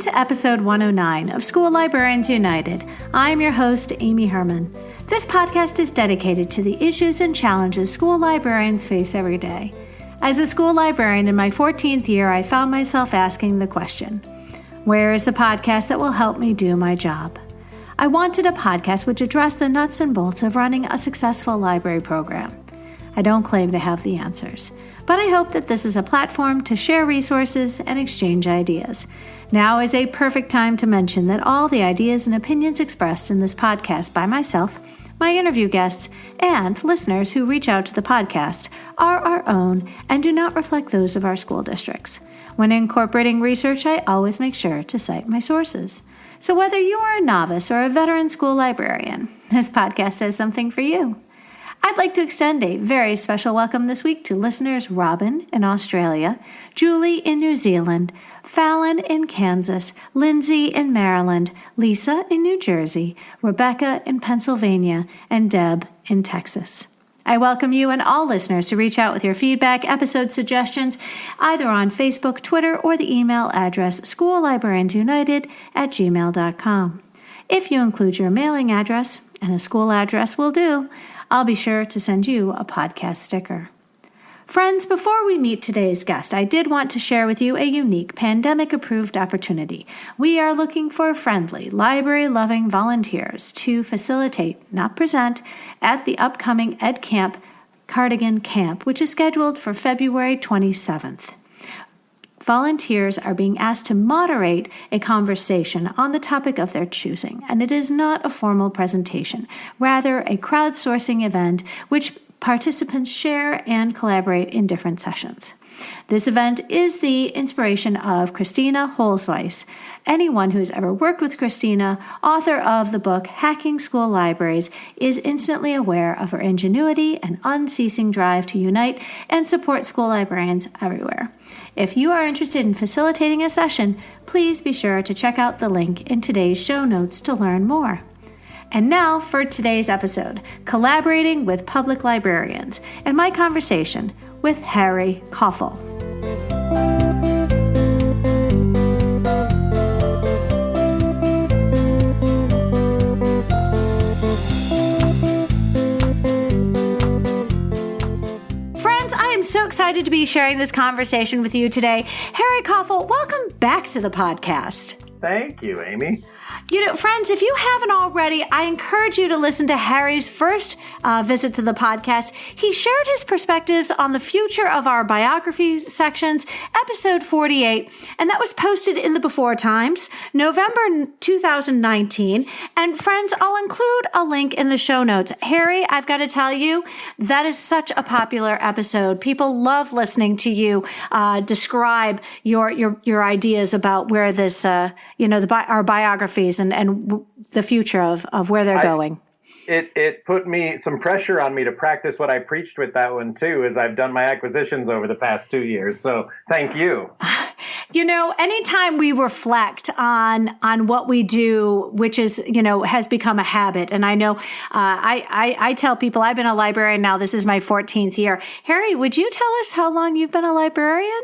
to episode 109 of School Librarians United. I'm your host, Amy Herman. This podcast is dedicated to the issues and challenges school librarians face every day. As a school librarian in my 14th year, I found myself asking the question, where is the podcast that will help me do my job? I wanted a podcast which addressed the nuts and bolts of running a successful library program. I don't claim to have the answers, but I hope that this is a platform to share resources and exchange ideas. Now is a perfect time to mention that all the ideas and opinions expressed in this podcast by myself, my interview guests, and listeners who reach out to the podcast are our own and do not reflect those of our school districts. When incorporating research, I always make sure to cite my sources. So whether you are a novice or a veteran school librarian, this podcast has something for you. I'd like to extend a very special welcome this week to listeners Robin in Australia, Julie in New Zealand, Fallon in Kansas, Lindsay in Maryland, Lisa in New Jersey, Rebecca in Pennsylvania, and Deb in Texas. I welcome you and all listeners to reach out with your feedback, episode suggestions, either on Facebook, Twitter, or the email address schoollibrariansunited@gmail.com. If you include your mailing address, and a school address will do, I'll be sure to send you a podcast sticker. Friends, before we meet today's guest, I did want to share with you a unique pandemic-approved opportunity. We are looking for friendly, library-loving volunteers to facilitate, not present, at the upcoming Edcamp Cardigan camp, which is scheduled for February 27th. Volunteers are being asked to moderate a conversation on the topic of their choosing, and it is not a formal presentation, rather a crowdsourcing event which participants share and collaborate in different sessions. This event is the inspiration of Christina Holzweiss. Anyone who has ever worked with Christina, author of the book Hacking School Libraries, is instantly aware of her ingenuity and unceasing drive to unite and support school librarians everywhere. If you are interested in facilitating a session, please be sure to check out the link in today's show notes to learn more. And now for today's episode, Collaborating with Public Librarians, and my conversation with Harry Coffill. Friends, I am so excited to be sharing this conversation with you today. Harry Coffill, welcome back to the podcast. Thank you, Amy. You know, friends, if you haven't already, I encourage you to listen to Harry's first visit to the podcast. He shared his perspectives on the future of our biography sections, episode 48, and that was posted in the Before Times, November 2019. And friends, I'll include a link in the show notes. Harry, I've got to tell you, that is such a popular episode. People love listening to you describe your ideas about where this, our biographies and the future of where they're going. It put some pressure on me to practice what I preached with that one too, as I've done my acquisitions over the past 2 years. So thank you. You know, anytime we reflect on what we do, which is, has become a habit. And I know, I tell people I've been a librarian now. This is my 14th year. Harry, would you tell us how long you've been a librarian?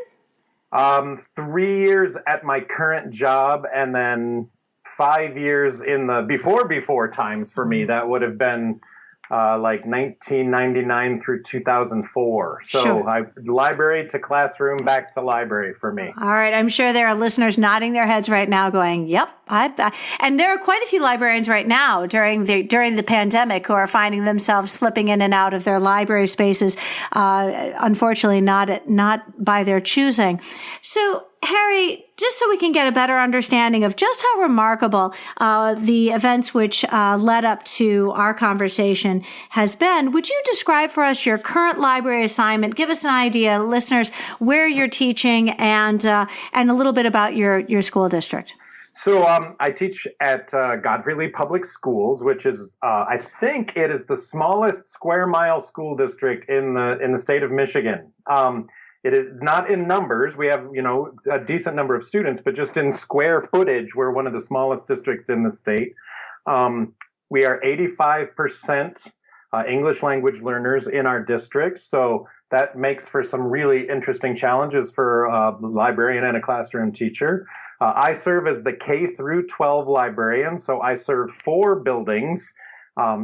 3 years at my current job, and then 5 years in the before times for me. That would have been like 1999 through 2004. So sure. Library to classroom, back to library for me. All right. I'm sure there are listeners nodding their heads right now going, yep. And there are quite a few librarians right now during the pandemic who are finding themselves flipping in and out of their library spaces, unfortunately not by their choosing. So Harry, just so we can get a better understanding of just how remarkable the events which led up to our conversation has been, would you describe for us your current library assignment? Give us an idea, listeners, where you're teaching and a little bit about your school district. So I teach at Godfrey Public Schools, which is I think it is the smallest square mile school district in the state of Michigan. It is not in numbers. We have, a decent number of students, but just in square footage, we're one of the smallest districts in the state. We are 85% English language learners in our district. So that makes for some really interesting challenges for a librarian and a classroom teacher. I serve as the K through 12 librarian, so I serve 4 buildings.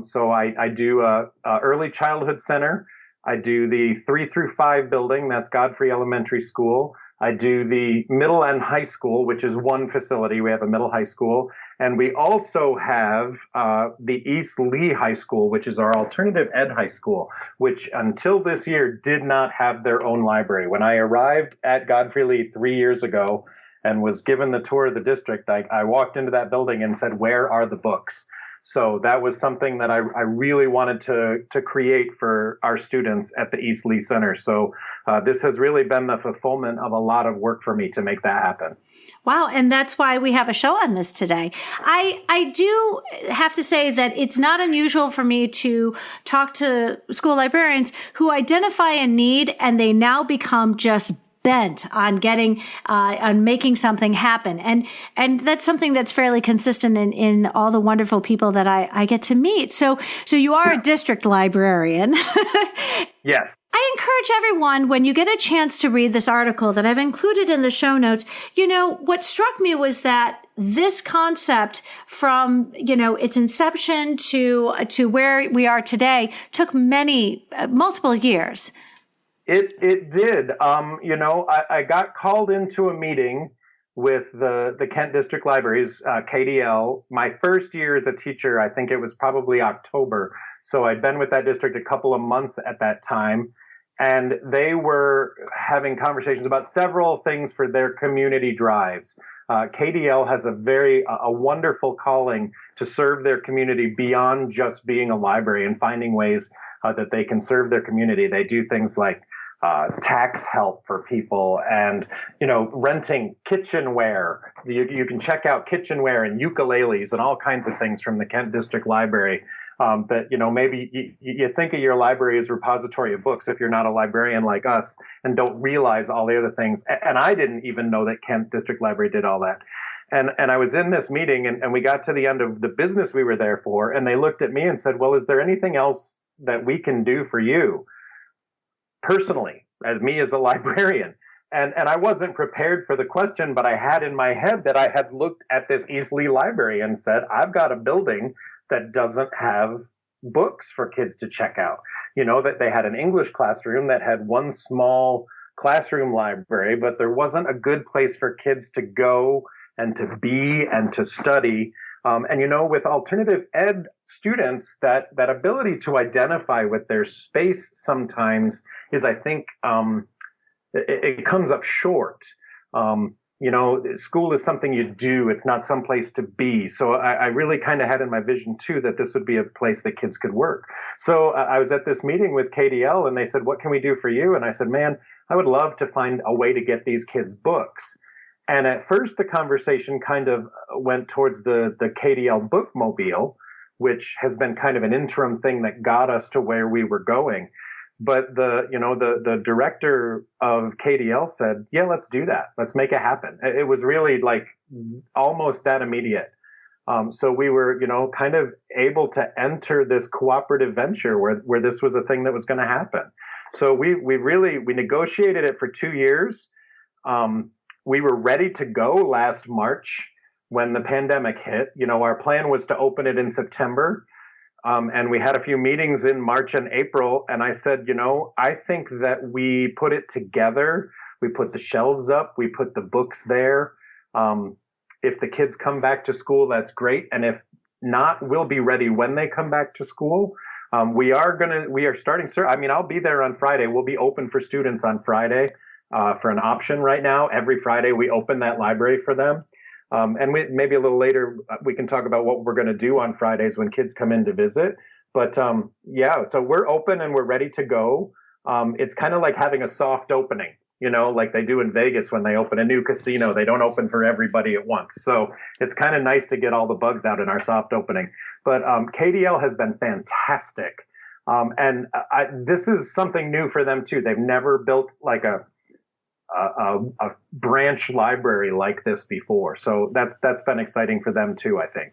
So I do a early childhood center. I do the 3 through 5 building, that's Godfrey Elementary School. I do the middle and high school, which is one facility. We have a middle high school. And we also have the East Lee High School, which is our alternative ed high school, which until this year did not have their own library. When I arrived at Godfrey Lee 3 years ago and was given the tour of the district, I walked into that building and said, "Where are the books?" So that was something that I really wanted to create for our students at the East Lee Center. So this has really been the fulfillment of a lot of work for me to make that happen. Wow. And that's why we have a show on this today. I do have to say that it's not unusual for me to talk to school librarians who identify a need and they now become just bent on getting, on making something happen. And that's something that's fairly consistent in all the wonderful people that I get to meet. So you are a district librarian. Yes. I encourage everyone, when you get a chance to read this article that I've included in the show notes, what struck me was that this concept from, its inception to where we are today took multiple years. It did. I got called into a meeting with the Kent District Libraries, KDL. My first year as a teacher, I think it was probably October. So I'd been with that district a couple of months at that time. And they were having conversations about several things for their community drives. KDL has a wonderful calling to serve their community beyond just being a library and finding ways that they can serve their community. They do things like tax help for people and, renting kitchenware. You can check out kitchenware and ukuleles and all kinds of things from the Kent District Library. That, maybe you think of your library as a repository of books if you're not a librarian like us and don't realize all the other things. And I didn't even know that Kent District Library did all that. And I was in this meeting and we got to the end of the business we were there for. And they looked at me and said, "Well, is there anything else that we can do for you personally, as me as a librarian?" And I wasn't prepared for the question, but I had in my head that I had looked at this East Lee Library and said, "I've got a building that doesn't have books for kids to check out." That they had an English classroom that had one small classroom library, but there wasn't a good place for kids to go and to be and to study. With alternative ed students, that ability to identify with their space sometimes is, I think, it comes up short. School is something you do. It's not some place to be. So I really kind of had in my vision, too, that this would be a place that kids could work. So I was at this meeting with KDL and they said, "What can we do for you?" And I said, "Man, I would love to find a way to get these kids books." And at first, the conversation kind of went towards the KDL bookmobile, which has been kind of an interim thing that got us to where we were going. But the director of KDL said, "Yeah, let's do that. Let's make it happen." It was really like almost that immediate. So we were, kind of able to enter this cooperative venture where this was a thing that was going to happen. So we negotiated it for 2 years. We were ready to go last March when the pandemic hit. Our plan was to open it in September. And we had a few meetings in March and April. And I said, I think that we put it together. We put the shelves up. We put the books there. If the kids come back to school, that's great. And if not, we'll be ready when they come back to school. We are starting. I'll be there on Friday. We'll be open for students on Friday for an option right now. Every Friday, we open that library for them. And maybe a little later, we can talk about what we're going to do on Fridays when kids come in to visit. But so we're open and we're ready to go. It's kind of like having a soft opening, like they do in Vegas when they open a new casino. They don't open for everybody at once. So it's kind of nice to get all the bugs out in our soft opening. But KDL has been fantastic. And this is something new for them, too. They've never built like a branch library like this before. So that's been exciting for them too, I think.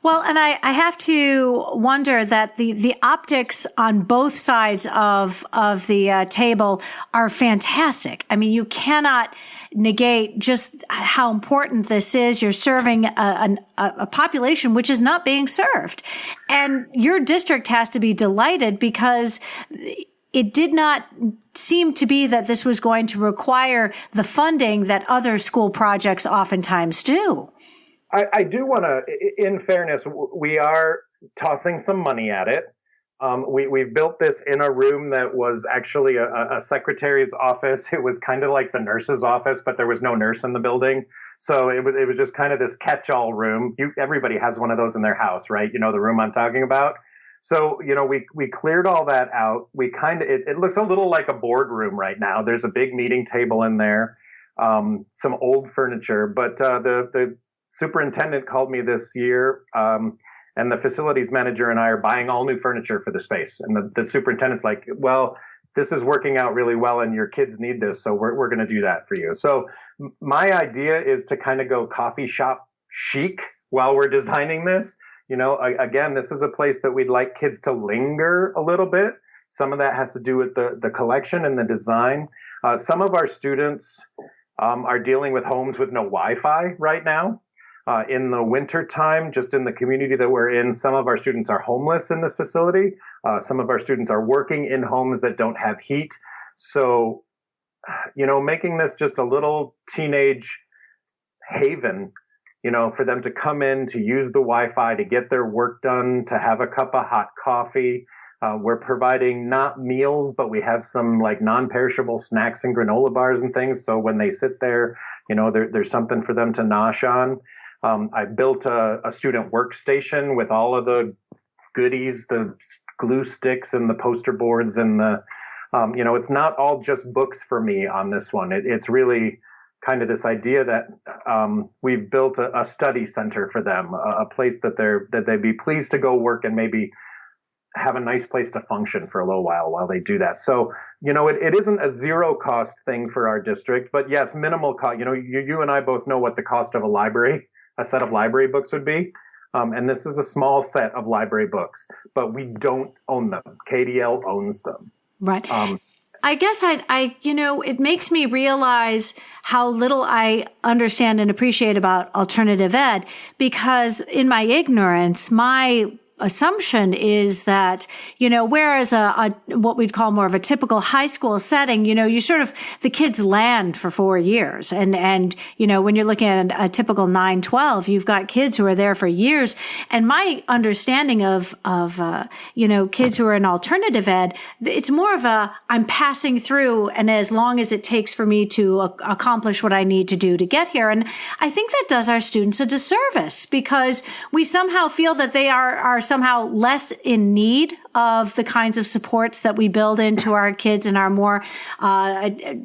Well, and I have to wonder that the optics on both sides of the table are fantastic. I mean, you cannot negate just how important this is. You're serving a population which is not being served. And your district has to be delighted because it did not seem to be that this was going to require the funding that other school projects oftentimes do. I do want to, in fairness, we are tossing some money at it. We've built this in a room that was actually a secretary's office. It was kind of like the nurse's office, but there was no nurse in the building. So it was just kind of this catch-all room. Everybody has one of those in their house, right? You know, the room I'm talking about. So, we cleared all that out. It looks a little like a boardroom right now. There's a big meeting table in there, some old furniture, but the superintendent called me this year, and the facilities manager and I are buying all new furniture for the space. And the superintendent's like, well, this is working out really well and your kids need this, so we're going to do that for you. So my idea is to kind of go coffee shop chic while we're designing this. Again, this is a place that we'd like kids to linger a little bit. Some of that has to do with the collection and the design. Some of our students are dealing with homes with no Wi-Fi right now. In the winter time, just in the community that we're in, some of our students are homeless in this facility. Some of our students are working in homes that don't have heat. So, making this just a little teenage haven, for them to come in, to use the Wi-Fi, to get their work done, to have a cup of hot coffee. We're providing not meals, but we have some like non-perishable snacks and granola bars and things. So when they sit there, there's something for them to nosh on. I built a student workstation with all of the goodies, the glue sticks and the poster boards and it's not all just books for me on this one. It's really kind of this idea that we've built a study center for them, a place that they'd be pleased to go work and maybe have a nice place to function for a little while they do that. So, it isn't a zero cost thing for our district, but yes, minimal cost. You and I both know what the cost of a set of library books would be. And this is a small set of library books, but we don't own them. KDL owns them. Right. I guess it makes me realize how little I understand and appreciate about alternative ed, because in my ignorance, my assumption is that, whereas what we'd call more of a typical high school setting, you sort of, the kids land for 4 years. And, when you're looking at a typical 9-12, you've got kids who are there for years. And my understanding of kids who are in alternative ed, it's more of I'm passing through, and as long as it takes for me to accomplish what I need to do to get here. And I think that does our students a disservice, because we somehow feel that they are somehow less in need of the kinds of supports that we build into our kids in our more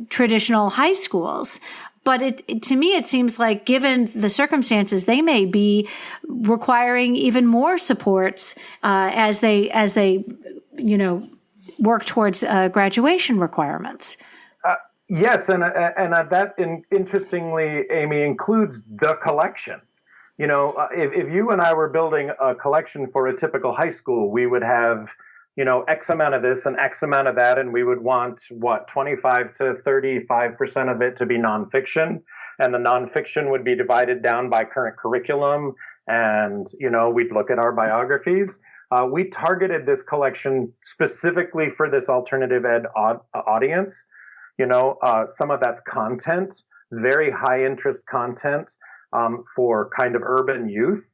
traditional high schools. But to me, it seems like, given the circumstances, they may be requiring even more supports as they work towards graduation requirements. Yes, and that interestingly, Amy, includes the collection. If you and I were building a collection for a typical high school, we would have, X amount of this and X amount of that, and we would want 25 to 35% of it to be nonfiction, and the nonfiction would be divided down by current curriculum, and we'd look at our biographies. We targeted this collection specifically for this alternative ed audience. Some of that's content, very high interest content. For kind of urban youth.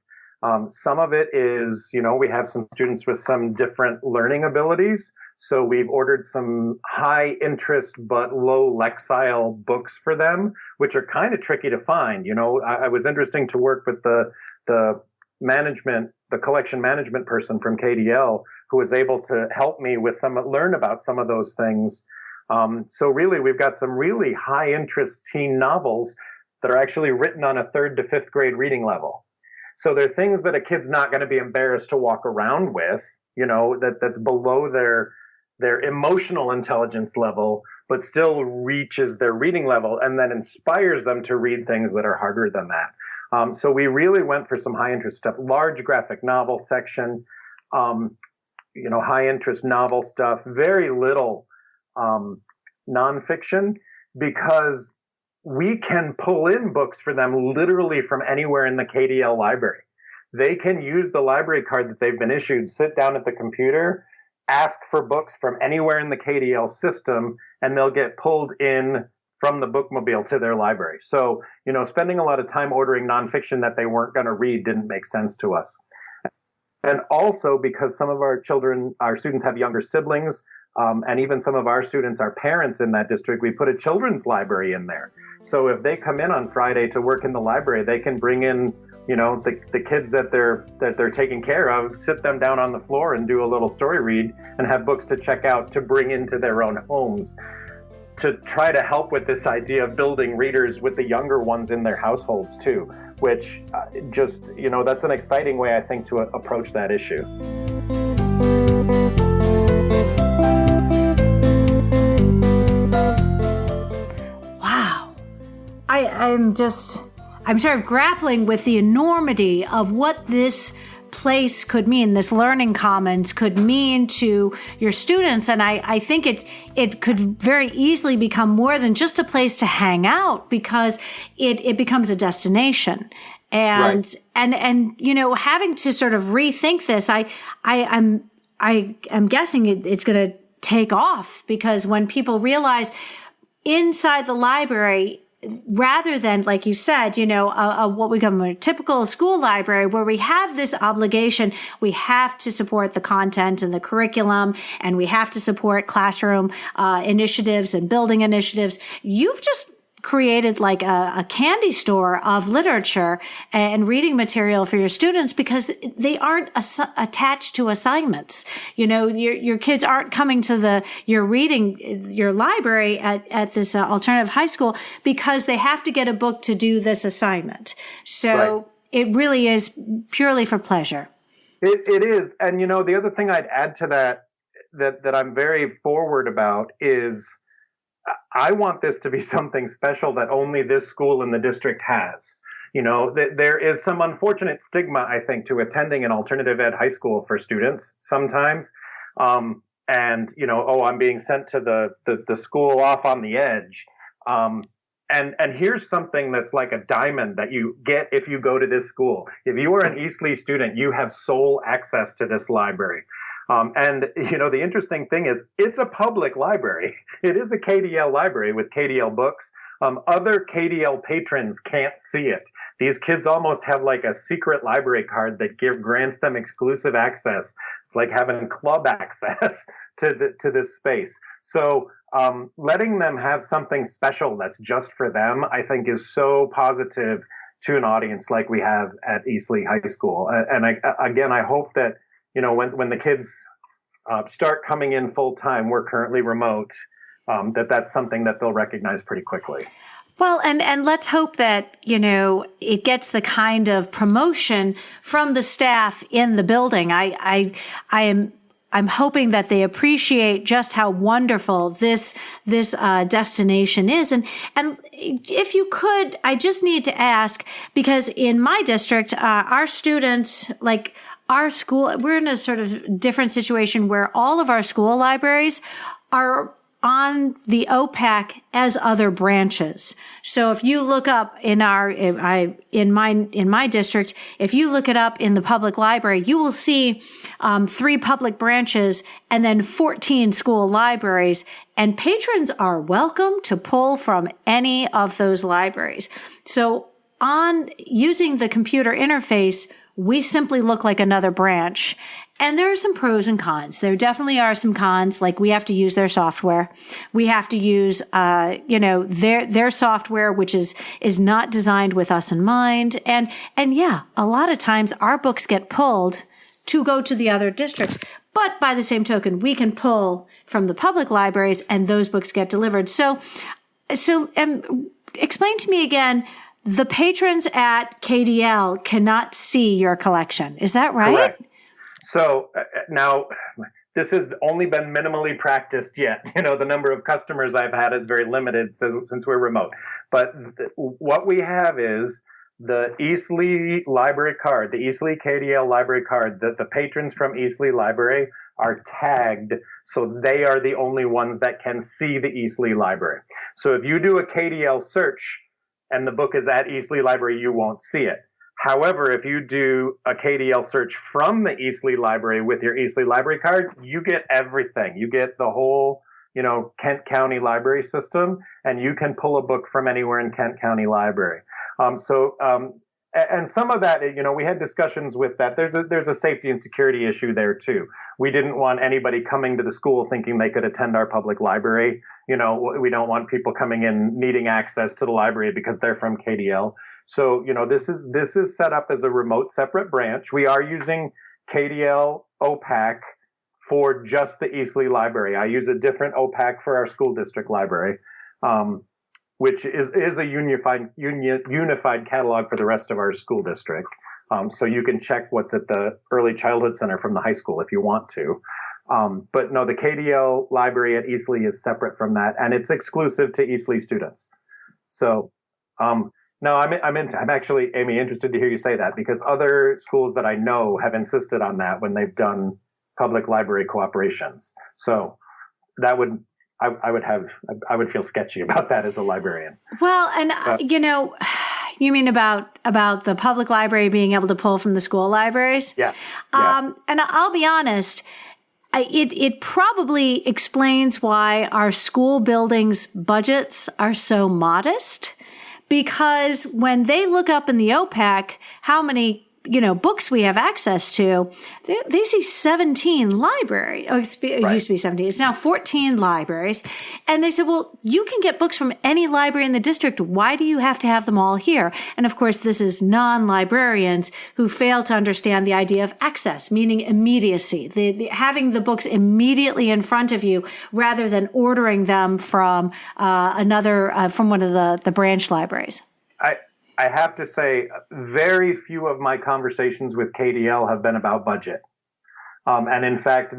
Some of it is, we have some students with some different learning abilities. So we've ordered some high interest but low lexile books for them, which are kind of tricky to find. I was interesting to work with the collection management person from KDL, who was able to help me with learn about some of those things. So really, we've got some really high interest teen novels that are actually written on a 3rd to 5th grade reading level. So they're things that a kid's not going to be embarrassed to walk around with, that's below their emotional intelligence level, but still reaches their reading level and then inspires them to read things that are harder than that. So we really went for some high interest stuff, large graphic novel section, high interest novel stuff, very little nonfiction, because we can pull in books for them literally from anywhere in the KDL library. They can use the library card that they've been issued, sit down at the computer, ask for books from anywhere in the KDL system, and they'll get pulled in from the bookmobile to their library. So, spending a lot of time ordering nonfiction that they weren't going to read didn't make sense to us. And also because some of our students have younger siblings, and even some of our students are parents in that district, we put a children's library in there. So if they come in on Friday to work in the library, they can bring in, the kids that they're taking care of, sit them down on the floor and do a little story read and have books to check out to bring into their own homes, to try to help with this idea of building readers with the younger ones in their households too, which that's an exciting way, I think, to approach that issue. Wow. I'm sort of grappling with the enormity of what this place could mean, this learning commons could mean to your students. And I think it could very easily become more than just a place to hang out, because it becomes a destination. And, right. and having to sort of rethink this, I'm guessing it's going to take off, because when people realize inside the library, rather than, like you said, what we call a typical school library where we have this obligation, we have to support the content and the curriculum, and we have to support classroom initiatives and building initiatives. You've just created like a candy store of literature and reading material for your students, because they aren't attached to assignments. Your kids aren't coming to your library at this alternative high school because they have to get a book to do this assignment. So right. It really is purely for pleasure. It is. And, the other thing I'd add to that I'm very forward about is, I want this to be something special that only this school in the district has. There is some unfortunate stigma, I think, to attending an alternative ed high school for students sometimes. I'm being sent to the school off on the edge. And here's something that's like a diamond that you get if you go to this school. If you are an Eastleigh student, you have sole access to this library. The interesting thing is it's a public library. It is a KDL library with KDL books. Other KDL patrons can't see it. These kids almost have like a secret library card that grants them exclusive access. It's like having club access to this space. So letting them have something special that's just for them, I think, is so positive to an audience like we have at Eastleigh High School. And I hope that, when the kids start coming in full time, we're currently remote, that's something that they'll recognize pretty quickly. Well, and let's hope that, it gets the kind of promotion from the staff in the building. I'm hoping that they appreciate just how wonderful this destination is. And if you could, I just need to ask, because in my district, our students, like our school, we're in a sort of different situation where all of our school libraries are on the OPAC as other branches. So if you look up in my district, if you look it up in the public library, you will see 3 public branches and then 14 school libraries. And patrons are welcome to pull from any of those libraries. So on using the computer interface, we simply look like another branch. And there are some pros and cons. There definitely are some cons, like we have to use their software. We have to use, their software, which is not designed with us in mind. And yeah, a lot of times our books get pulled to go to the other districts. But by the same token, we can pull from the public libraries and those books get delivered. So explain to me again, the patrons at KDL cannot see your collection. Is that right? Correct. So now this has only been minimally practiced yet. The number of customers I've had is very limited since we're remote. But what we have is the Eastleigh Library card, the Eastleigh KDL Library card, that the patrons from Eastleigh Library are tagged, so they are the only ones that can see the Eastleigh Library. So if you do a KDL search and the book is at Eastleigh Library, you won't see it. However, if you do a KDL search from the Eastleigh Library with your Eastleigh Library card, you get everything. You get the whole, Kent County library system, and you can pull a book from anywhere in Kent County Library. And some of that, we had discussions with that. There's a safety and security issue there too. We didn't want anybody coming to the school thinking they could attend our public library. We don't want people coming in needing access to the library because they're from KDL. So, this is set up as a remote separate branch. We are using KDL OPAC for just the Eastleigh Library. I use a different OPAC for our school district library. Which is a unified catalog for the rest of our school district. So you can check what's at the Early Childhood Center from the high school if you want to. But no, the KDL library at Eastleigh is separate from that, and it's exclusive to Eastleigh students. So, no, I'm actually, Amy, interested to hear you say that, because other schools that I know have insisted on that when they've done public library cooperations. So that would, I would feel sketchy about that as a librarian. Well, and you mean about the public library being able to pull from the school libraries? Yeah. And I'll be honest, it probably explains why our school buildings budgets are so modest, because when they look up in the OPAC how many books we have access to, they see 17 libraries. Oh, it used to be 17. It's now 14 libraries. And they said, well, you can get books from any library in the district. Why do you have to have them all here? And of course, this is non-librarians who fail to understand the idea of access, meaning immediacy, having the books immediately in front of you rather than ordering them from from one of the branch libraries. I have to say, very few of my conversations with KDL have been about budget. And in fact,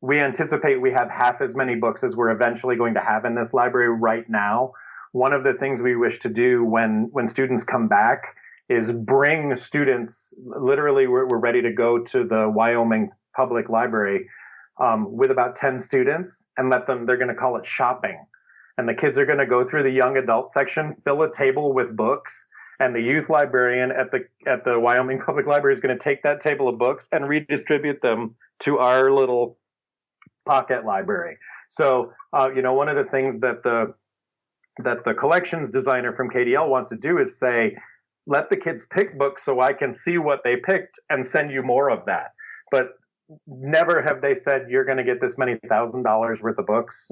we anticipate we have half as many books as we're eventually going to have in this library right now. One of the things we wish to do when students come back is bring students, literally we're ready to go to the Wyoming Public Library with about 10 students and they're going to call it shopping. And the kids are going to go through the young adult section, fill a table with books, and the youth librarian at the Wyoming Public Library is going to take that table of books and redistribute them to our little pocket library. So, one of the things that the collections designer from KDL wants to do is say, let the kids pick books so I can see what they picked and send you more of that. But never have they said, you're going to get this many $1,000s worth of books,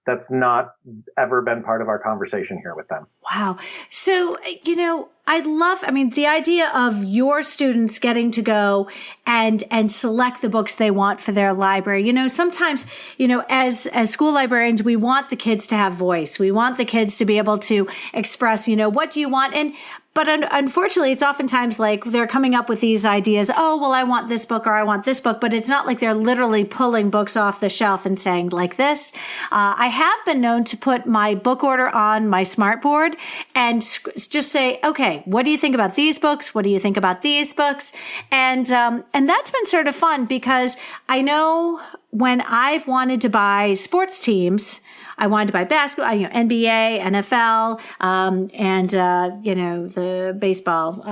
That's not ever been part of our conversation here with them. Wow. So, the idea of your students getting to go and select the books they want for their library. Sometimes, as school librarians, we want the kids to have voice. We want the kids to be able to express, what do you want? But unfortunately, it's oftentimes like they're coming up with these ideas. Oh, well, I want this book or I want this book. But it's not like they're literally pulling books off the shelf and saying like this. I have been known to put my book order on my smart board and just say, okay, what do you think about these books? What do you think about these books? And that's been sort of fun, because I know when I've wanted to buy sports teams, I wanted to buy basketball, NBA, NFL, and the baseball,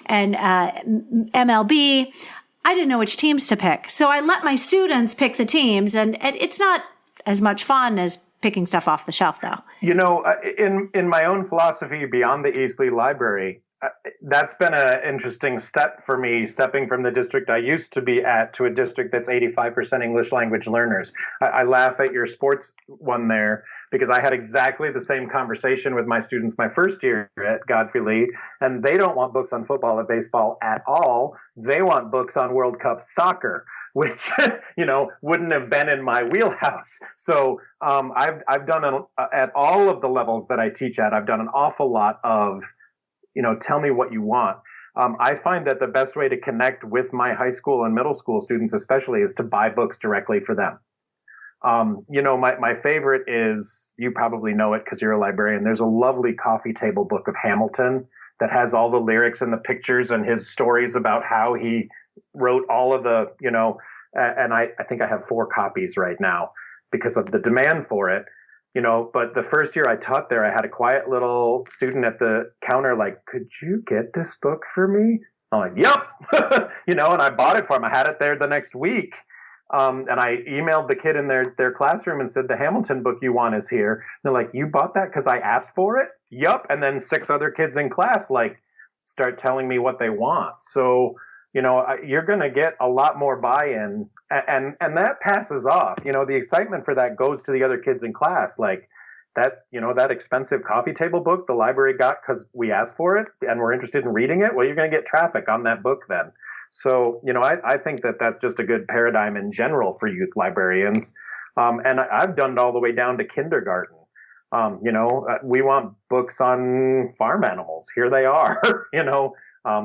and MLB. I didn't know which teams to pick. So I let my students pick the teams, and it's not as much fun as picking stuff off the shelf, though. In my own philosophy beyond the Eastleigh Library, that's been an interesting step for me, stepping from the district I used to be at to a district that's 85% English language learners. I laugh at your sports one there, because I had exactly the same conversation with my students my first year at Godfrey Lee, and they don't want books on football or baseball at all. They want books on World Cup soccer, which, wouldn't have been in my wheelhouse. So I've done at all of the levels that I teach at, I've done an awful lot of, tell me what you want. I find that the best way to connect with my high school and middle school students, especially, is to buy books directly for them. My favorite is, you probably know it because you're a librarian. There's a lovely coffee table book of Hamilton that has all the lyrics and the pictures and his stories about how he wrote all of the, and I think I have 4 copies right now because of the demand for it. But the first year I taught there, I had a quiet little student at the counter like, could you get this book for me? I'm like, yep, and I bought it for him. I had it there the next week. And I emailed the kid in their classroom and said, the Hamilton book you want is here. And they're like, you bought that because I asked for it? Yup. And then 6 other kids in class start telling me what they want. So, you're going to get a lot more buy-in, and that passes off. The excitement for that goes to the other kids in class. Like that expensive coffee table book the library got because we asked for it and we're interested in reading it. Well, you're going to get traffic on that book then. So, I think that that's just a good paradigm in general for youth librarians. And I've done it all the way down to kindergarten. We want books on farm animals. Here they are.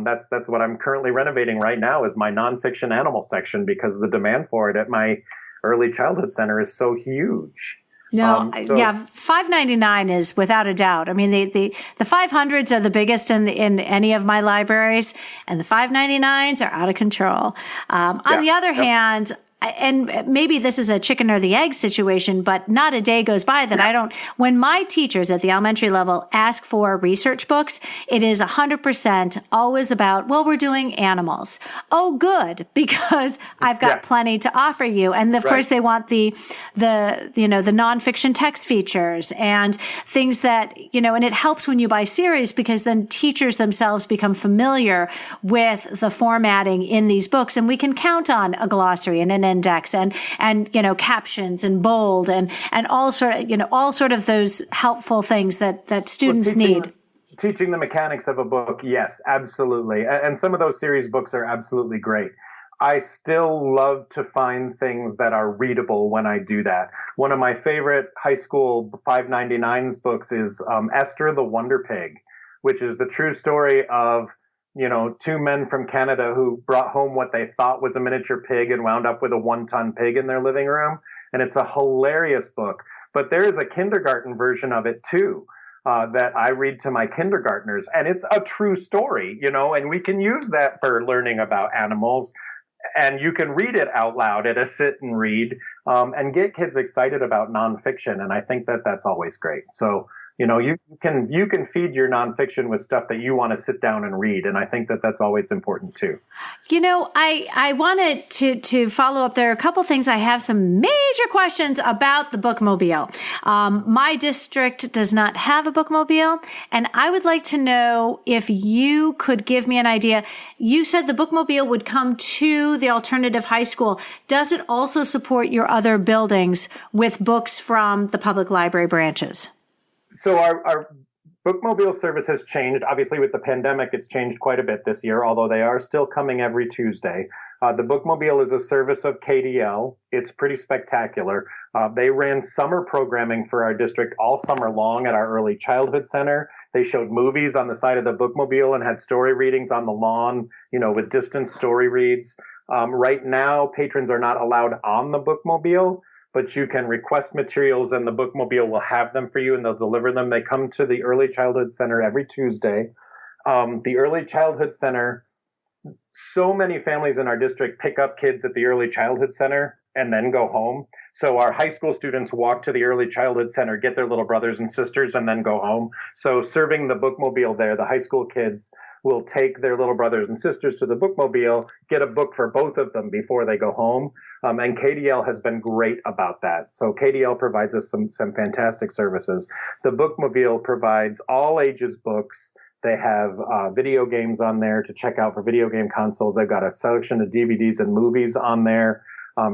That's what I'm currently renovating right now is my nonfiction animal section because the demand for it at my early childhood center is so huge. No, yeah, $5.99 is without a doubt. I mean, the 500s are the biggest in any of my libraries, and the 5.99s are out of control. On the other hand, and maybe this is a chicken or the egg situation, but not a day goes by that I don't, when my teachers at the elementary level ask for research books, it is 100% always about, well, we're doing animals. Oh, good, because I've got plenty to offer you. And of course they want the nonfiction text features and things that, and it helps when you buy series because then teachers themselves become familiar with the formatting in these books, and we can count on a glossary and an index and captions and bold and all sort of those helpful things that students need. Teaching the mechanics of a book, yes, absolutely. And some of those series books are absolutely great. I still love to find things that are readable when I do that. One of my favorite high school 5.99s books is Esther the Wonder Pig, which is the true story of 2 men from Canada who brought home what they thought was a miniature pig and wound up with a 1-ton pig in their living room. And it's a hilarious book. But there is a kindergarten version of it too, that I read to my kindergartners. And it's a true story, and we can use that for learning about animals. And you can read it out loud at a sit and read, and get kids excited about nonfiction. And I think that that's always great. So, you can feed your nonfiction with stuff that you want to sit down and read. And I think that that's always important too. I wanted to follow up. There are a couple things. I have some major questions about the bookmobile. My district does not have a bookmobile, and I would like to know if you could give me an idea. You said the bookmobile would come to the alternative high school. Does it also support your other buildings with books from the public library branches? So our bookmobile service has changed. Obviously, with the pandemic, it's changed quite a bit this year, although they are still coming every Tuesday. The bookmobile is a service of KDL. It's pretty spectacular. They ran summer programming for our district all summer long at our early childhood center. They showed movies on the side of the bookmobile and had story readings on the lawn, with distance story reads. Right now, patrons are not allowed on the bookmobile, but you can request materials and the bookmobile will have them for you and they'll deliver them. They come to the Early Childhood Center every Tuesday. The Early Childhood Center, so many families in our district pick up kids at the Early Childhood Center and then go home. So our high school students walk to the Early Childhood Center, get their little brothers and sisters, and then go home. So serving the bookmobile there, the high school kids will take their little brothers and sisters to the bookmobile, get a book for both of them before they go home. And KDL has been great about that. So KDL provides us some fantastic services. The bookmobile provides all ages books. They have video games on there to check out for video game consoles. They've got a selection of DVDs and movies on there.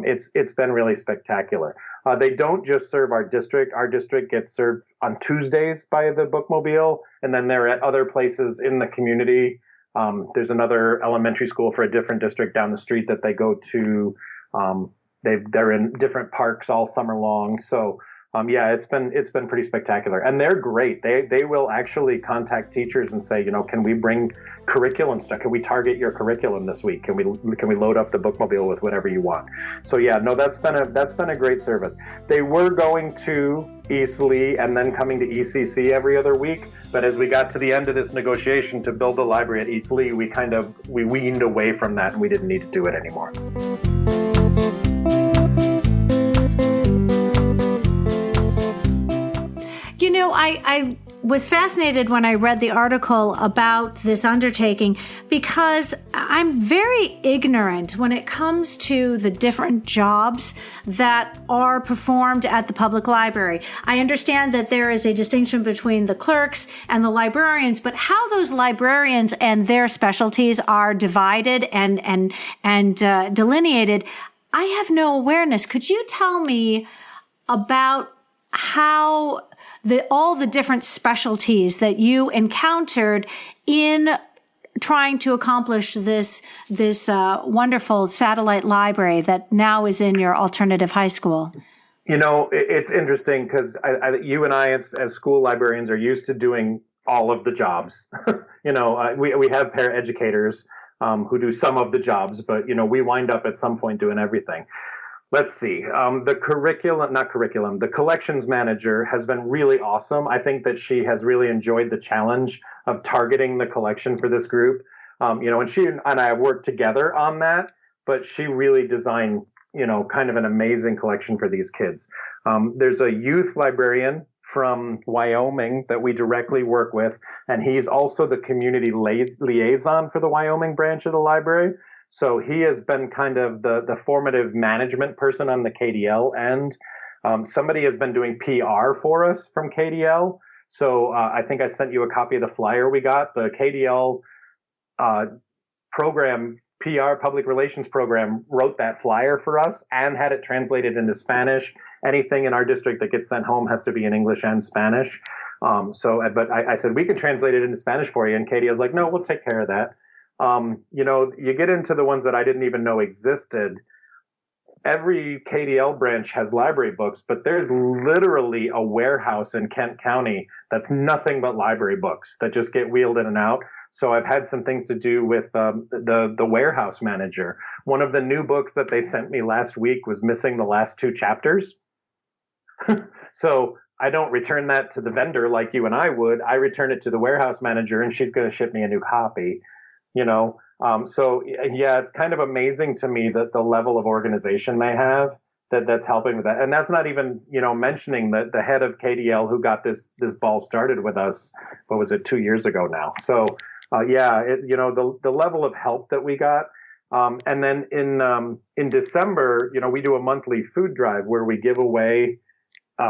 It's been really spectacular. They don't just serve our district. Our district gets served on Tuesdays by the bookmobile, and then they're at other places in the community. There's another elementary school for a different district down the street that they go to. They're in different parks all summer long. So Yeah, it's been pretty spectacular, and they're great. They will actually contact teachers and say, can we bring curriculum stuff? Can we target your curriculum this week? Can we load up the bookmobile with whatever you want? So yeah, no, that's been a great service. They were going to East Lee and then coming to ECC every other week, but as we got to the end of this negotiation to build the library at East Lee, we weaned away from that and we didn't need to do it anymore. I was fascinated when I read the article about this undertaking because I'm very ignorant when it comes to the different jobs that are performed at the public library. I understand that there is a distinction between the clerks and the librarians, but how those librarians and their specialties are divided and delineated, I have no awareness. Could you tell me about how all the different specialties that you encountered in trying to accomplish this wonderful satellite library that now is in your alternative high school? It's interesting because you and I, as school librarians, are used to doing all of the jobs. We have paraeducators who do some of the jobs, but we wind up at some point doing everything. Let's see. The collections manager has been really awesome. I think that she has really enjoyed the challenge of targeting the collection for this group. And she and I have worked together on that, but she really designed, kind of an amazing collection for these kids. There's a youth librarian from Wyoming that we directly work with, and he's also the community liaison for the Wyoming branch of the library. So he has been kind of the formative management person on the KDL end. Somebody has been doing PR for us from KDL. So I think I sent you a copy of the flyer we got. The KDL program, PR, public relations program, wrote that flyer for us and had it translated into Spanish. Anything in our district that gets sent home has to be in English and Spanish. But I said, we can translate it into Spanish for you. And Katie was like, no, we'll take care of that. You get into the ones that I didn't even know existed. Every KDL branch has library books, but there's literally a warehouse in Kent County that's nothing but library books that just get wheeled in and out. So I've had some things to do with the warehouse manager. One of the new books that they sent me last week was missing the last 2 chapters. So I don't return that to the vendor like you and I would. I return it to the warehouse manager, and she's going to ship me a new copy. So yeah, it's kind of amazing to me that the level of organization they have that's helping with that. And that's not even, mentioning the head of KDL who got this ball started with us. What was it, 2 years ago now? So the level of help that we got. And then in December, we do a monthly food drive where we give away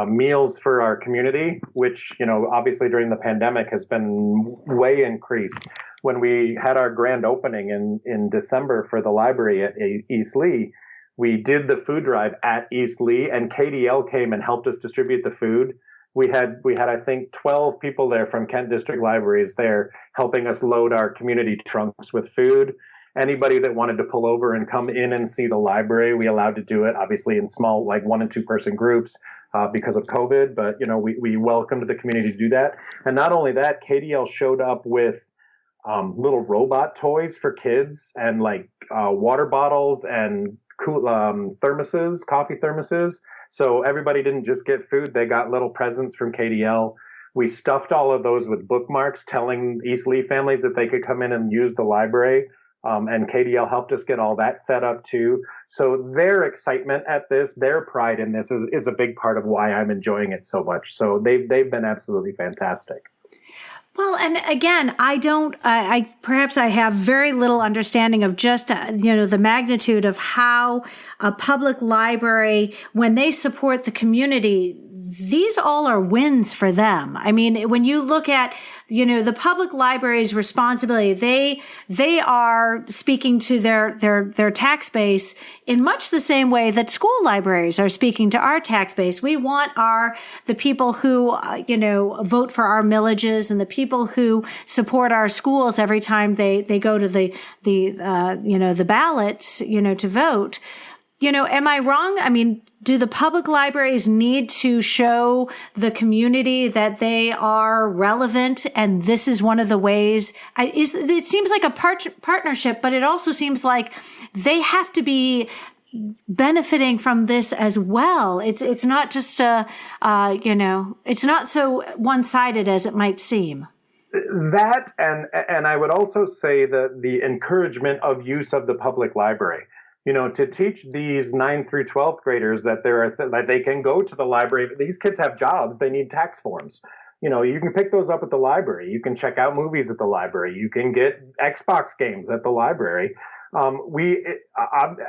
meals for our community, which, obviously during the pandemic has been way increased. When we had our grand opening in December for the library at East Lee, we did the food drive at East Lee, and KDL came and helped us distribute the food. We had I think 12 people there from Kent District Libraries there helping us load our community trunks with food. Anybody that wanted to pull over and come in and see the library, we allowed to do it, obviously in small, like 1 and 2 person groups because of COVID. But, we welcomed the community to do that. And not only that, KDL showed up with little robot toys for kids and like water bottles and cool thermoses, coffee thermoses. So everybody didn't just get food. They got little presents from KDL. We stuffed all of those with bookmarks telling East Lee families that they could come in and use the library. And KDL helped us get all that set up too. So their excitement at this, their pride in this is a big part of why I'm enjoying it so much. So they've been absolutely fantastic. Well, and again, perhaps I have very little understanding of just, the magnitude of how a public library, when they support the community, these all are wins for them. I mean, when you look at, the public library's responsibility, they are speaking to their tax base in much the same way that school libraries are speaking to our tax base. We want the people who, vote for our millages and the people who support our schools every time they go to the ballot, to vote. Am I wrong? I mean, do the public libraries need to show the community that they are relevant? And this is one of the ways. It seems like a partnership, but it also seems like they have to be benefiting from this as well. It's not just it's not so one-sided as it might seem. That and I would also say that the encouragement of use of the public library. To teach these 9th through 12th graders that that they can go to the library. These kids have jobs; they need tax forms. You can pick those up at the library. You can check out movies at the library. You can get Xbox games at the library.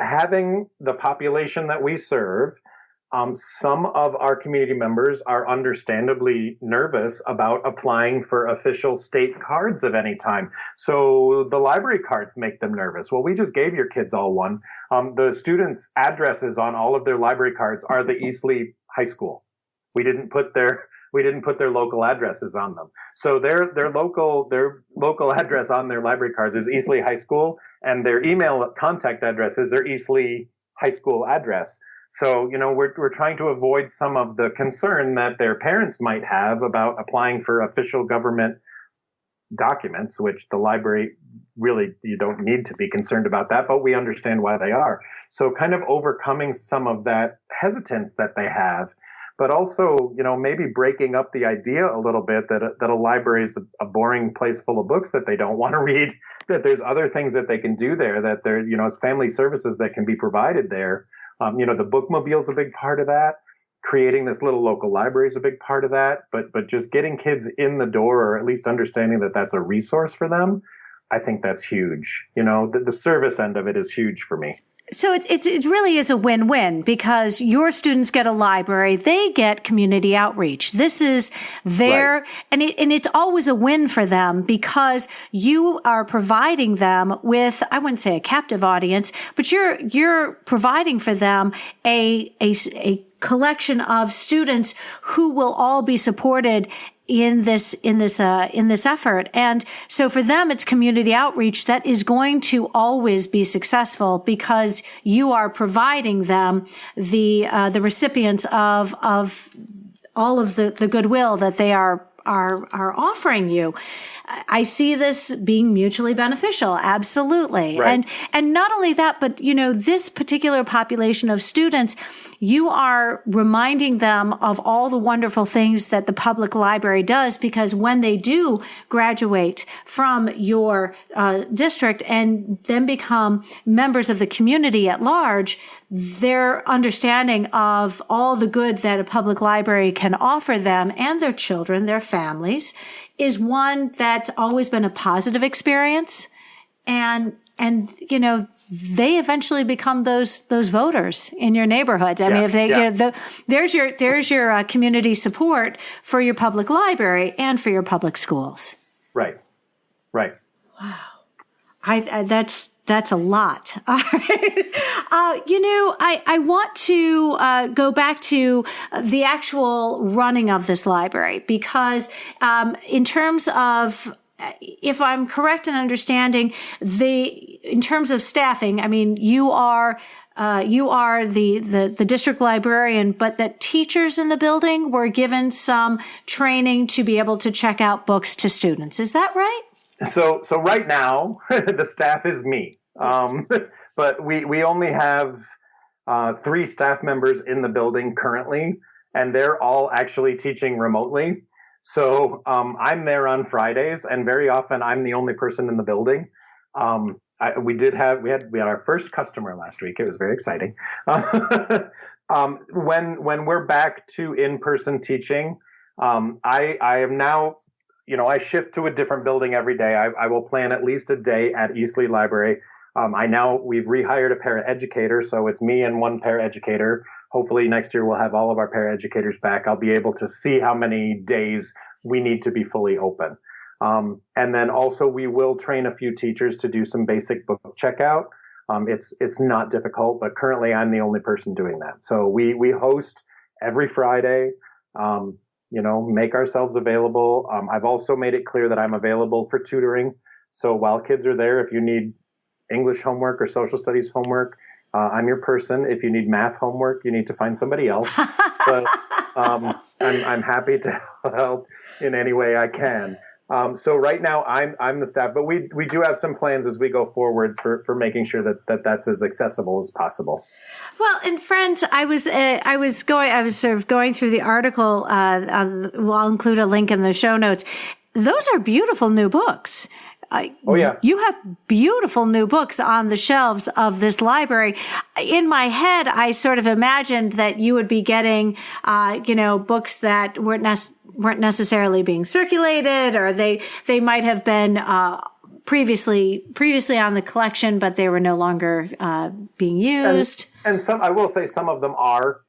Having the population that we serve, some of our community members are understandably nervous about applying for official state cards of any time. So the library cards make them nervous. Well, we just gave your kids all one. The students' addresses on all of their library cards are the Eastleigh High School. We didn't put their local addresses on them. So their local address on their library cards is Eastleigh High School, and their email contact address is their Eastleigh High School address. So, we're trying to avoid some of the concern that their parents might have about applying for official government documents, which the library really, you don't need to be concerned about that, but we understand why they are. So kind of overcoming some of that hesitance that they have, but also, maybe breaking up the idea a little bit that a library is a boring place full of books that they don't want to read, that there's other things that they can do there, that there, as family services that can be provided there. The bookmobile is a big part of that. Creating this little local library is a big part of that. But just getting kids in the door, or at least understanding that that's a resource for them, I think that's huge. The service end of it is huge for me. So it really is a win-win, because your students get a library, they get community outreach. This is their, right. and it's always a win for them, because you are providing them with, I wouldn't say a captive audience, but you're providing for them a collection of students who will all be supported in this effort. And so for them, it's community outreach that is going to always be successful, because you are providing them the recipients of all of the goodwill that they are offering you. I see this being mutually beneficial. Absolutely. Right. And not only that, but, this particular population of students, you are reminding them of all the wonderful things that the public library does, because when they do graduate from your district and then become members of the community at large, their understanding of all the good that a public library can offer them and their children, their families, is one that's always been a positive experience. And they eventually become those voters in your neighborhood. I mean, if they, there's your community support for your public library and for your public schools. Right. Wow. That's a lot. All right. I want to go back to the actual running of this library, because in terms of, if I'm correct in understanding, in terms of staffing, I mean, you are the district librarian, but that teachers in the building were given some training to be able to check out books to students. Is that right? So right now, the staff is me. But we only have 3 staff members in the building currently, and they're all actually teaching remotely. So I'm there on Fridays, and very often I'm the only person in the building. We had our first customer last week. It was very exciting. When we're back to in-person teaching, I am now, I shift to a different building every day. I will plan at least a day at Eastleigh Library. We've rehired a paraeducator, so it's me and one paraeducator. Hopefully next year we'll have all of our paraeducators back. I'll be able to see how many days we need to be fully open. And then also we will train a few teachers to do some basic book checkout. It's not difficult, but currently I'm the only person doing that. So we host every Friday, make ourselves available. I've also made it clear that I'm available for tutoring. So while kids are there, if you need English homework or social studies homework, I'm your person. If you need math homework, you need to find somebody else. But I'm happy to help in any way I can. So right now I'm the staff, but we do have some plans as we go forward for making sure that's as accessible as possible. Well, and friends, I was sort of going through the article. I'll include a link in the show notes. Those are beautiful new books. Oh, yeah. You have beautiful new books on the shelves of this library. In my head, I sort of imagined that you would be getting, books that weren't necessarily being circulated, or they might have been, previously on the collection, but they were no longer, being used. And some, I will say some of them are,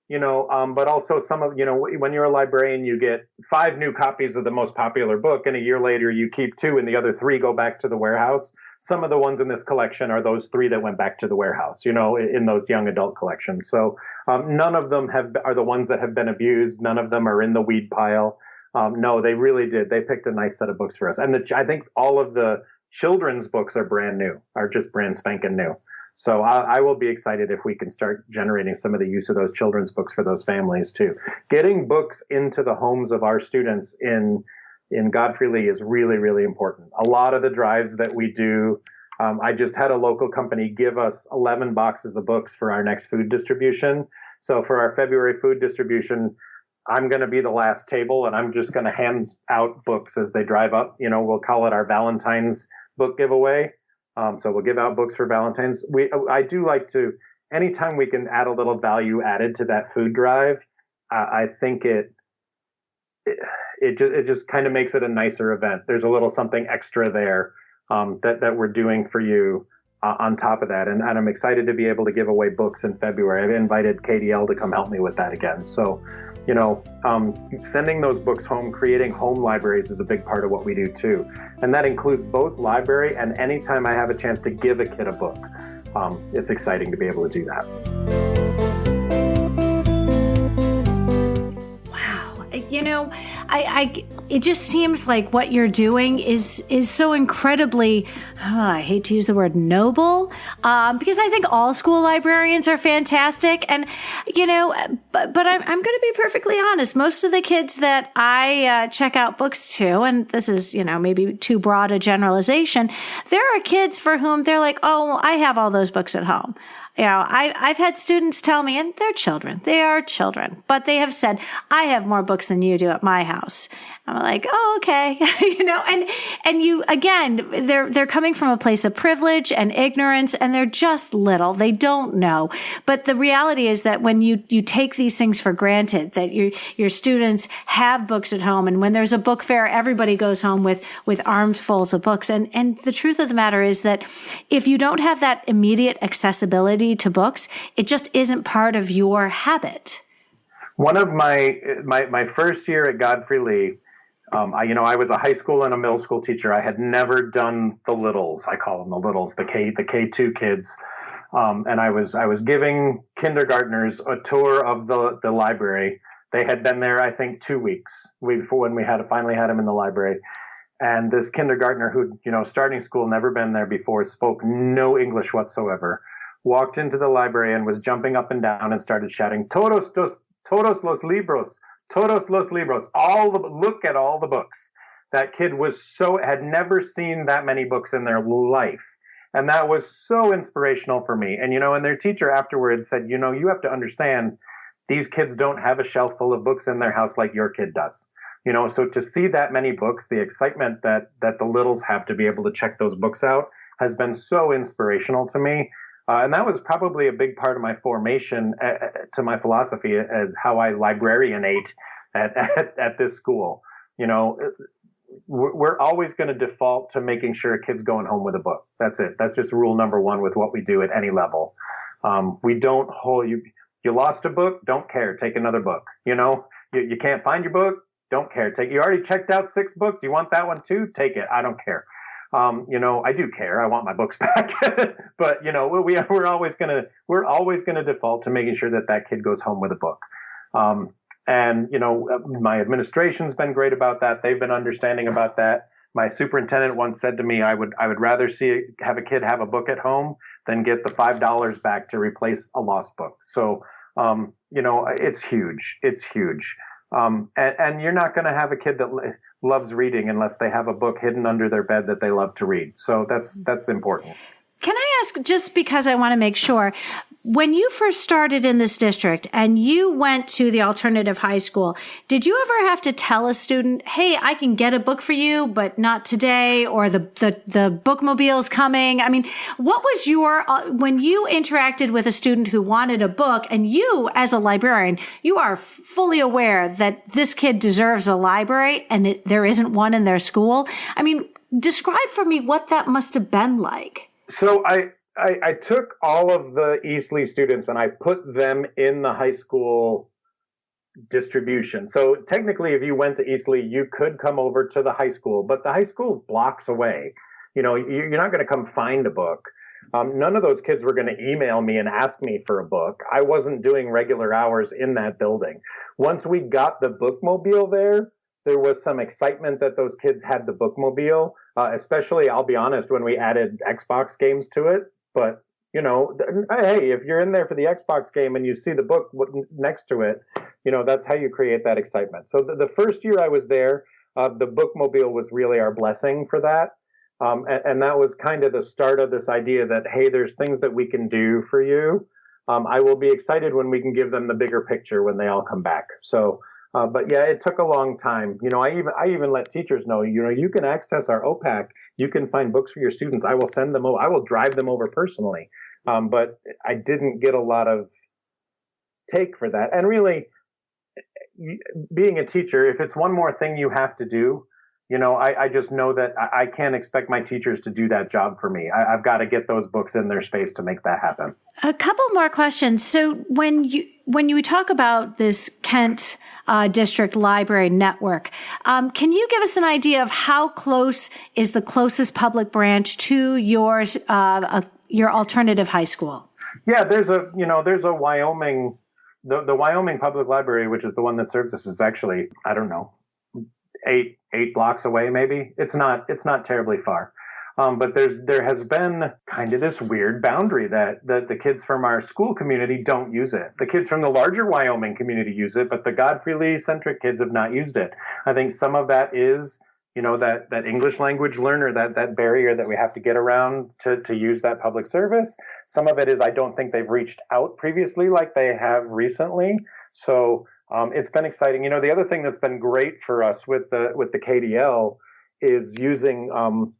but also some of, when you're a librarian, you get 5 new copies of the most popular book, and a year later you keep 2 and the other 3 go back to the warehouse. Some of the ones in this collection are those 3 that went back to the warehouse, in those young adult collections. So none of them are the ones that have been abused. None of them are in the weed pile. No, they really did. They picked a nice set of books for us. And I think all of the children's books are just brand spanking new. So I will be excited if we can start generating some of the use of those children's books for those families too. Getting books into the homes of our students in Godfrey-Lee is really, really important. A lot of the drives that we do, I just had a local company give us 11 boxes of books for our next food distribution. So for our February food distribution, I'm going to be the last table, and I'm just going to hand out books as they drive up. We'll call it our Valentine's book giveaway. So we'll give out books for Valentine's. I do like to, anytime we can add a little value added to that food drive, I think it just kind of makes it a nicer event. There's a little something extra there that we're doing for you on top of that. And I'm excited to be able to give away books in February. I've invited KDL to come help me with that again. So, sending those books home, creating home libraries is a big part of what we do too. And that includes both library and anytime I have a chance to give a kid a book. It's exciting to be able to do that. Wow. It just seems like what you're doing is so incredibly, I hate to use the word noble, because I think all school librarians are fantastic. And, but I'm going to be perfectly honest. Most of the kids that I check out books to, and this is, maybe too broad a generalization, there are kids for whom they're like, oh, I have all those books at home. I've had students tell me, and they're children, they are children, but they have said, I have more books than you do at my house. I'm like, oh, okay. And you, again, they're coming from a place of privilege and ignorance, and they're just little. They don't know. But the reality is that when you take these things for granted, that your students have books at home, and when there's a book fair, everybody goes home with armfuls of books. And the truth of the matter is that if you don't have that immediate accessibility to books, it just isn't part of your habit. One of my first year at Godfrey-Lee, I was a high school and a middle school teacher. I had never done the littles. I call them the littles, the K2 kids. And I was giving kindergartners a tour of the library. They had been there, I think, 2 weeks before when we finally had them in the library. And this kindergartner who, starting school, never been there before, spoke no English whatsoever, walked into the library and was jumping up and down and started shouting, todos los libros. Todos los libros, look at all the books. That kid had never seen that many books in their life. And that was so inspirational for me. And, and their teacher afterwards said, you have to understand, these kids don't have a shelf full of books in their house like your kid does. So to see that many books, the excitement that the littles have to be able to check those books out has been so inspirational to me. And that was probably a big part of my formation to my philosophy as how I librarianate at this school. We're always going to default to making sure a kid's going home with a book. That's it. That's just rule number 1 with what we do at any level. We don't hold you. You lost a book, don't care. Take another book. You can't find your book, don't care. You already checked out 6 books. You want that one too? Take it. I don't care. I do care. I want my books back, but we're always gonna default to making sure that kid goes home with a book. And my administration's been great about that. They've been understanding about that. My superintendent once said to me, I would rather have a kid have a book at home than get the $5 back to replace a lost book. So, it's huge. It's huge. And you're not going to have a kid that loves reading unless they have a book hidden under their bed that they love to read. So that's important. Can I ask, just because I want to make sure, when you first started in this district and you went to the alternative high school, did you ever have to tell a student, hey, I can get a book for you, but not today, or the bookmobile's coming? I mean, what was when you interacted with a student who wanted a book, and you, as a librarian, you are fully aware that this kid deserves a library and there isn't one in their school? I mean, describe for me what that must have been like. So I took all of the Eastleigh students and I put them in the high school distribution. So technically, if you went to Eastleigh, you could come over to the high school, but the high school is blocks away. You're not going to come find a book. None of those kids were going to email me and ask me for a book. I wasn't doing regular hours in that building. Once we got the bookmobile there was some excitement that those kids had the bookmobile, especially, I'll be honest, when we added Xbox games to it. But, hey, if you're in there for the Xbox game and you see the book next to it, that's how you create that excitement. So the first year I was there, the bookmobile was really our blessing for that. And that was kind of the start of this idea that, hey, there's things that we can do for you. I will be excited when we can give them the bigger picture when they all come back. So, but yeah, it took a long time. I even let teachers know, you can access our OPAC. You can find books for your students. I will send them over. I will drive them over personally. But I didn't get a lot of take for that. And really, being a teacher, if it's one more thing you have to do, I just know that I can't expect my teachers to do that job for me. I've got to get those books in their space to make that happen. A couple more questions. So when you talk about this Kent District Library Network, can you give us an idea of how close is the closest public branch to your alternative high school? Yeah, there's a Wyoming, the Wyoming Public Library, which is the one that serves us, is actually, I don't know, eight blocks away, maybe. It's not terribly far. But there has been kind of this weird boundary that the kids from our school community don't use it. The kids from the larger Wyoming community use it, but the Godfrey-Lee-centric kids have not used it. I think some of that is, that English language learner, that barrier that we have to get around to use that public service. Some of it is I don't think they've reached out previously like they have recently. So it's been exciting. The other thing that's been great for us with the KDL is using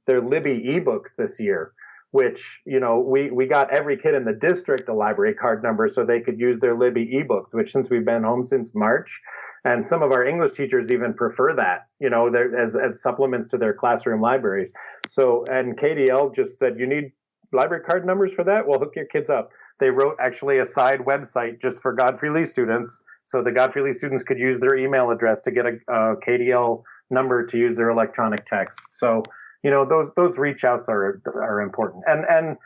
their Libby ebooks this year, which, we got every kid in the district a library card number so they could use their Libby ebooks, which since we've been home since March, and some of our English teachers even prefer that, as supplements to their classroom libraries. So, and KDL just said, you need library card numbers for that? Well, hook your kids up. They wrote actually a side website just for Godfrey Lee students. So the Godfrey Lee students could use their email address to get a KDL number to use their electronic text. So, those reach outs are important. And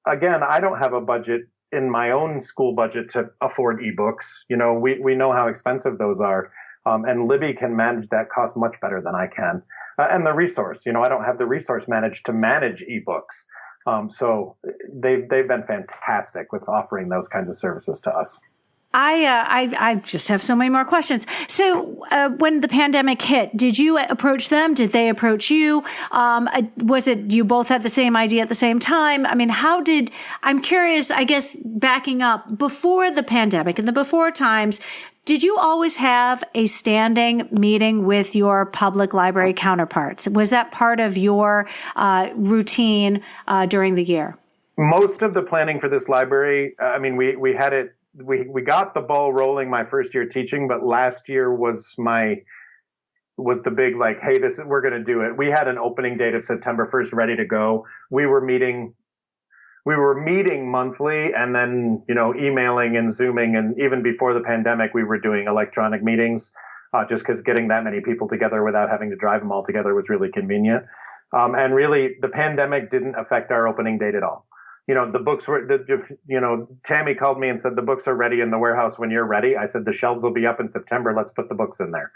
again, I don't have a budget in my own school budget to afford ebooks. We know how expensive those are. And Libby can manage that cost much better than I can. And the resource, I don't have the resource managed to manage ebooks. So they've been fantastic with offering those kinds of services to us. I just have so many more questions. So when the pandemic hit, did you approach them? Did they approach you? Was it you both had the same idea at the same time? I mean, I'm curious, I guess, backing up, before the pandemic, in the before times, did you always have a standing meeting with your public library counterparts? Was that part of your routine during the year? Most of the planning for this library, we had it. We got the ball rolling my first year teaching, but last year was the big, hey, we're going to do it. We had an opening date of September 1st ready to go. We were meeting monthly, and then, emailing and Zooming. And even before the pandemic, we were doing electronic meetings, just because getting that many people together without having to drive them all together was really convenient. And really, the pandemic didn't affect our opening date at all. The books were, Tammy called me and said, the books are ready in the warehouse when you're ready. I said, the shelves will be up in September. Let's put the books in there.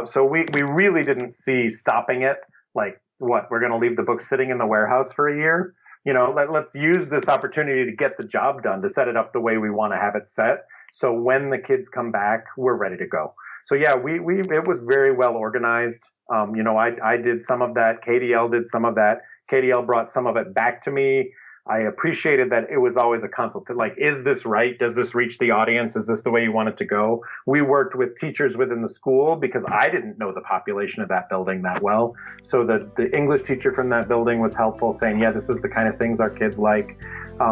So we really didn't see stopping it Like, what, we're going to leave the book sitting in the warehouse for a year? Let's use this opportunity to get the job done, to set it up the way we want to have it set. So when the kids come back, we're ready to go. So yeah, it was very well organized. I did some of that. KDL did some of that. KDL brought some of it back to me. I appreciated that it was always a consult. Like, is this right? Does this reach the audience? Is this the way you want it to go? We worked with teachers within the school because I didn't know the population of that building that well. So the English teacher from that building was helpful, saying, yeah, this is the kind of things our kids like.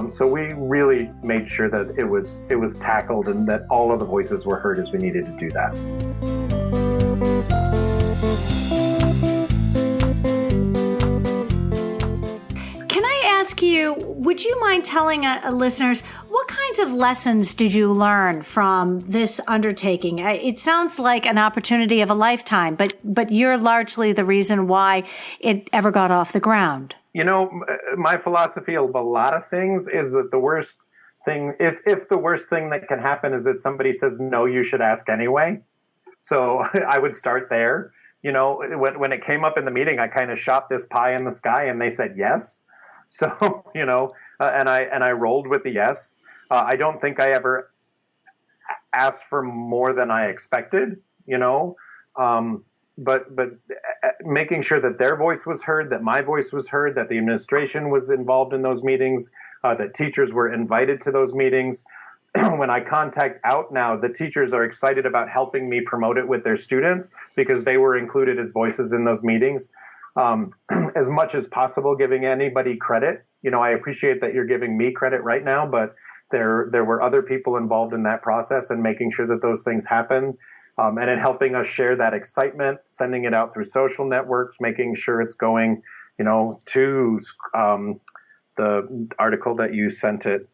So we really made sure that it was tackled and that all of the voices were heard as we needed to do that. Would you mind telling listeners what kinds of lessons did you learn from this undertaking? It sounds like an opportunity of a lifetime, but you're largely the reason why it ever got off the ground. My philosophy of a lot of things is that the worst thing, if the worst thing that can happen is that somebody says, no, you should ask anyway. So I would start there. When it came up in the meeting, I kind of shot this pie in the sky and they said yes. So, and I rolled with the yes. I don't think I ever asked for more than I expected, but making sure that their voice was heard, that my voice was heard, that the administration was involved in those meetings, that teachers were invited to those meetings. When I contact out now, the teachers are excited about helping me promote it with their students because they were included as voices in those meetings. As much as possible, giving anybody credit. I appreciate that you're giving me credit right now, but there were other people involved in that process and making sure that those things happen, and in helping us share that excitement, sending it out through social networks, making sure it's going, to the article that you sent it,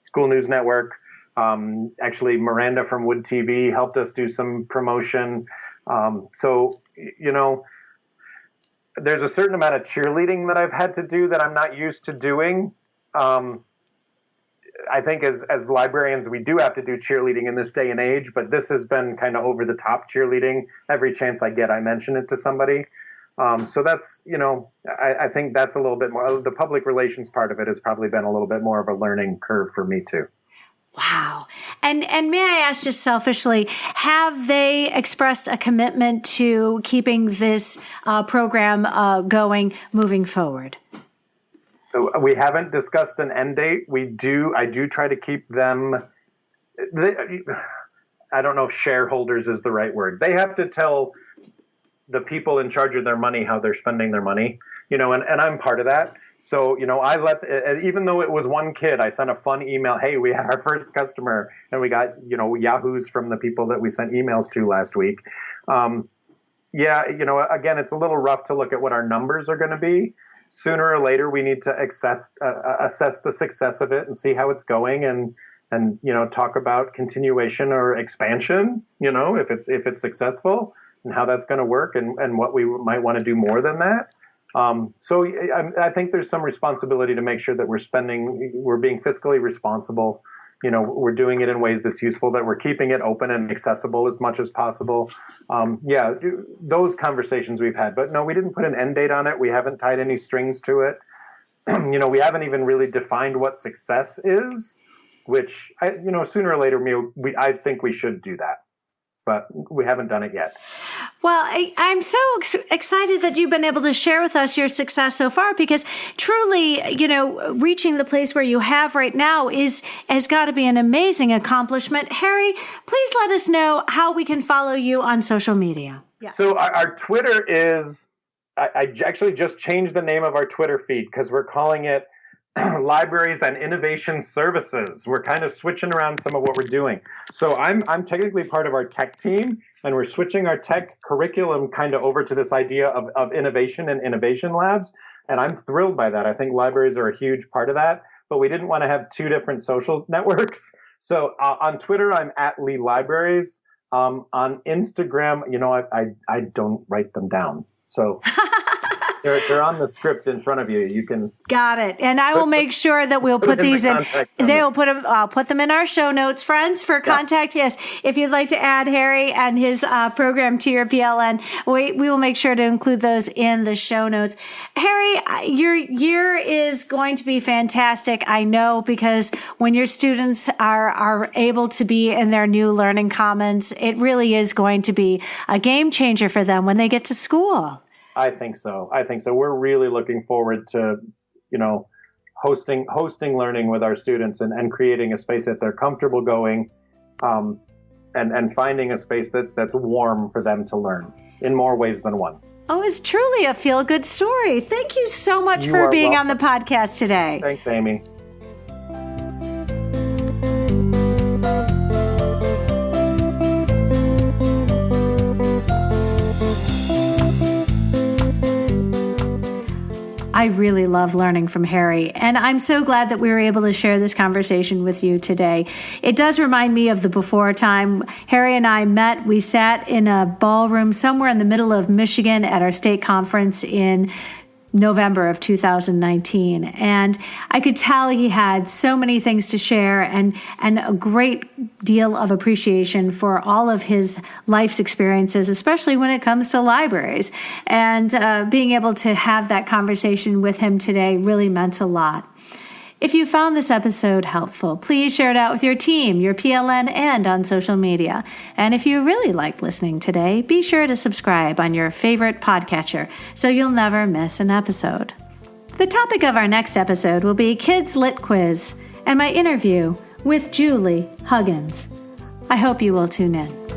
School News Network. Actually, Miranda from Wood TV helped us do some promotion. There's a certain amount of cheerleading that I've had to do that I'm not used to doing. I think as librarians, we do have to do cheerleading in this day and age, but this has been kind of over the top cheerleading. Every chance I get, I mention it to somebody. So that's, I think that's a little bit more, the public relations part of it has probably been a little bit more of a learning curve for me too. Wow. And may I ask just selfishly, have they expressed a commitment to keeping this program going moving forward? So we haven't discussed an end date. I do try to keep them, I don't know if shareholders is the right word. They have to tell the people in charge of their money how they're spending their money, and I'm part of that. So, I even though it was one kid, I sent a fun email. Hey, we had our first customer and we got, yahoos from the people that we sent emails to last week. Again, it's a little rough to look at what our numbers are going to be. Sooner or later, we need to assess the success of it and see how it's going and talk about continuation or expansion, if it's successful and how that's going to work and what we might want to do more than that. So I think there's some responsibility to make sure that we're being fiscally responsible. We're doing it in ways that's useful, that we're keeping it open and accessible as much as possible. Those conversations we've had, but no, we didn't put an end date on it. We haven't tied any strings to it. We haven't even really defined what success is, which sooner or later, I think we should do that. But we haven't done it yet. Well, I'm so excited that you've been able to share with us your success so far, because truly, reaching the place where you have right now has got to be an amazing accomplishment. Harry, please let us know how we can follow you on social media. Yeah. So our Twitter is, I actually just changed the name of our Twitter feed because we're calling it Libraries and Innovation Services. We're kind of switching around some of what we're doing. So I'm technically part of our tech team, and we're switching our tech curriculum kind of over to this idea of innovation and innovation labs. And I'm thrilled by that. I think libraries are a huge part of that, but we didn't want to have two different social networks. So on Twitter, I'm at Lee Libraries. On Instagram, I don't write them down. So They're on the script in front of you. You can. Got it. And I will make sure that we'll put these in. I'll put them in our show notes, friends, for contact. Yes. If you'd like to add Harry and his program to your PLN, we will make sure to include those in the show notes. Harry, your year is going to be fantastic. I know, because when your students are able to be in their new learning commons, it really is going to be a game changer for them when they get to school. I think so. We're really looking forward to, hosting learning with our students and creating a space that they're comfortable going, and finding a space that's warm for them to learn in more ways than one. Oh, it's truly a feel-good story. Thank you so much for being on the podcast today. Thanks, Amy. I really love learning from Harry, and I'm so glad that we were able to share this conversation with you today. It does remind me of the before time. Harry and I met. We sat in a ballroom somewhere in the middle of Michigan at our state conference in November of 2019. And I could tell he had so many things to share and a great deal of appreciation for all of his life's experiences, especially when it comes to libraries. And being able to have that conversation with him today really meant a lot. If you found this episode helpful, please share it out with your team, your PLN, and on social media. And if you really liked listening today, be sure to subscribe on your favorite podcatcher so you'll never miss an episode. The topic of our next episode will be Kids Lit Quiz and my interview with Julie Huggins. I hope you will tune in.